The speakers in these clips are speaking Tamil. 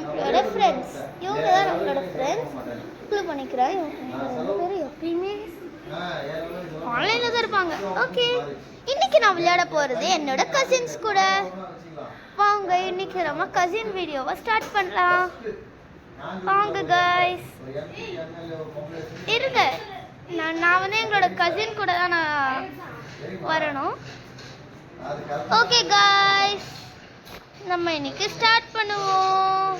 நம்மளோட ஃப்ரெண்ட்ஸ். இவங்க தான் நம்மளோட ஃப்ரெண்ட்ஸ். க்ளூ பண்ணிக்கிறேன். இவங்க பேர் எப்பயுமே ஆன்லைனில் தான் இருப்பாங்க. ஓகே, இன்னைக்கு நான் விளையாட போகிறது என்னோட கசின்ஸ் கூட. வாங்க இன்னைக்கு நம்ம கசின் வீடியோவை ஸ்டார்ட் பண்ணலாம். வாங்க கைஸ், இருங்க. நான் வந்து எங்களோட கசின் கூட தான் நான் வரணும். ஓகே கைஸ், நம்ம இன்னைக்கு ஸ்டார்ட் பண்ணுவோம்.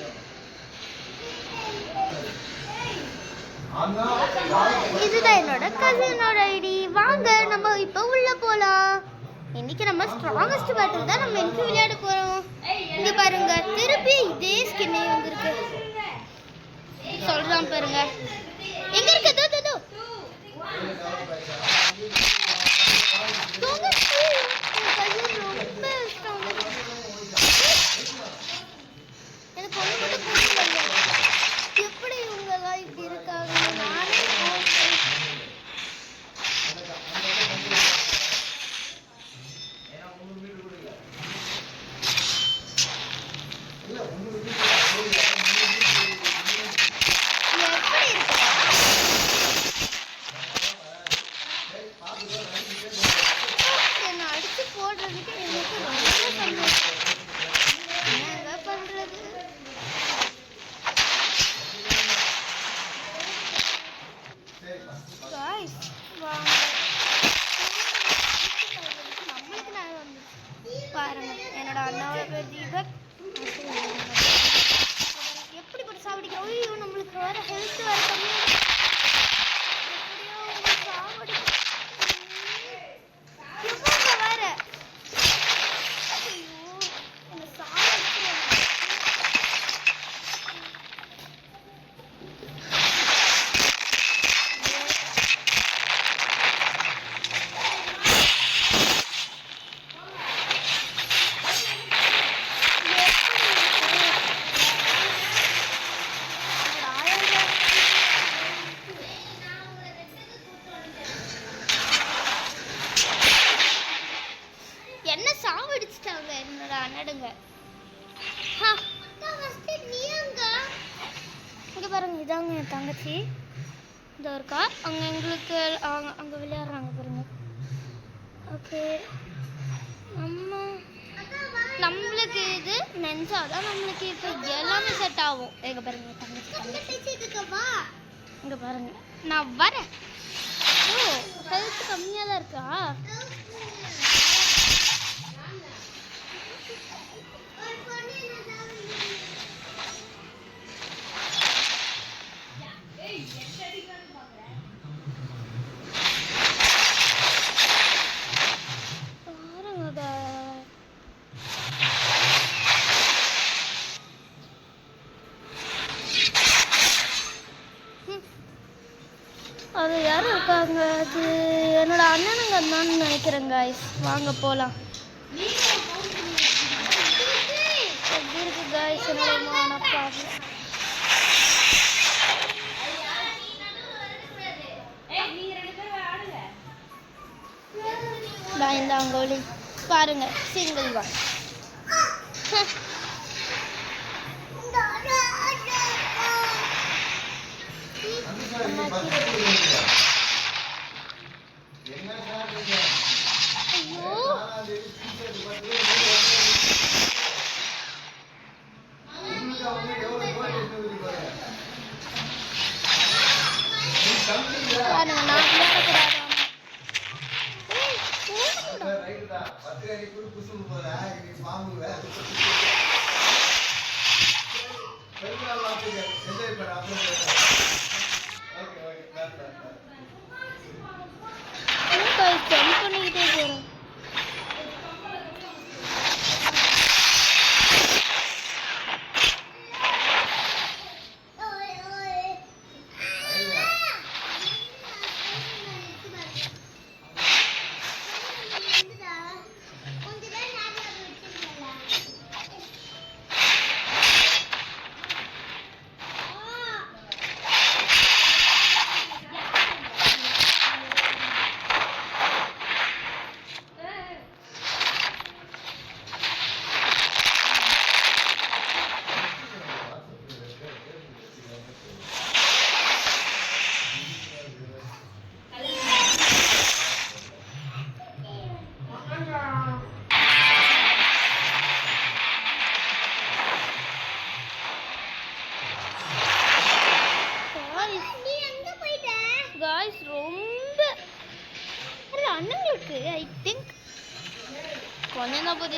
இதுதான் என்னோட கசினோட ஐடி. வாங்க நம்ம இப்போ உள்ள போலாம். இன்னைக்கு நம்ம ஸ்ட்ராங்கஸ்ட் பேட்டில் தான் நம்ம இன்னைக்கு விளையாட போறோம். இங்க பாருங்க, திருப்பி இதே ஸ்கின்னே வந்திருக்கு. சொல்றான் பாருங்க, எங்க இருக்கு? தோ தோ தோ எப்படி இவங்கெல்லாம் இப்படி இருக்காங்க? என்ன அடிச்சு போடுறதுக்கு எனக்கு ரொம்ப சந்தோஷம். என்னங்க பண்றது? Guys, வாங்க. நம்மளுக்கு நான் வந்து பாருங்க, என்னோட அண்ணாவோட பேர் தீபக். எப்படி போட்டு சாப்பிடிக்கிறோம்? ஐயோ, நம்மளுக்கு வர ஹெல்த் வர கம்மியாக என்ன சாவடிச்சிட்டாங்க என்னோட அண்ணடுங்க. இங்க பாருங்க, இதாங்க என் தங்கச்சி. இதோ இருக்கா அங்க, எங்களுக்கு அங்க விளையாடுறாங்க பாருங்க. ஓகே, நம்மளுக்கு இது நெஞ்சாதான் நம்மளுக்கு இப்போ எல்லாமே செட் ஆகும். எங்க பாருங்க தங்கச்சி, இங்க பாருங்க நான் வரேன். ஓ, ஹெல்த் கம்மியாக தான் இருக்கா? அது யாரும் இருக்காங்க, அது என்னோட அண்ணனுங்க தான் நினைக்கிறேன். கைஸ் வாங்க போகலாம். எப்படி இருக்கு கைஸ் என்னோட மனப்பா? பயந்தாங்கோலி பாருங்க, சிங்கிள் ஒன். பாருங்க, நான் விளையாடக்கூடாது. பண்ணிக்கிட்டே போறேன்.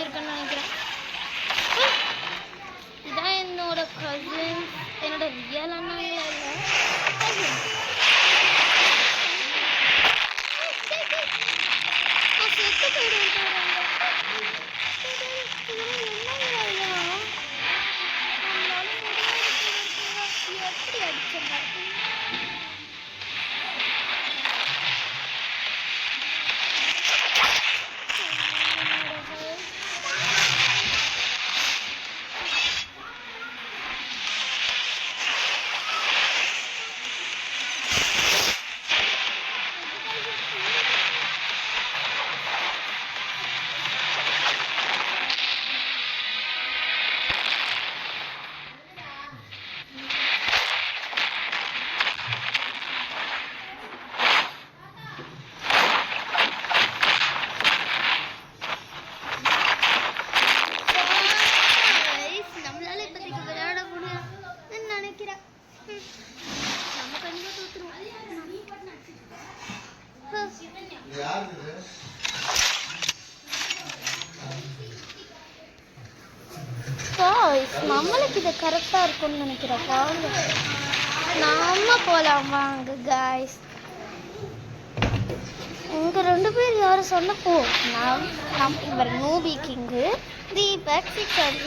இருக்குன்னு நினைக்கிறேன். இதான் என்னோட கசின், என்னோட ரியல் அண்ணாங்களே இல்லை, செத்து போயிடுவேன். எப்படி அடிச்சிருக்காங்க? நம்மளுக்கு இது கரெக்டாக இருக்கும்னு நினைக்கிறேன். நம்ம போகலாம் வாங்க காய்ஸ். உங்கள் 2 பேர் யாரும் சொன்ன போ. இவர் நூபி கிங்கு, தீபக் 6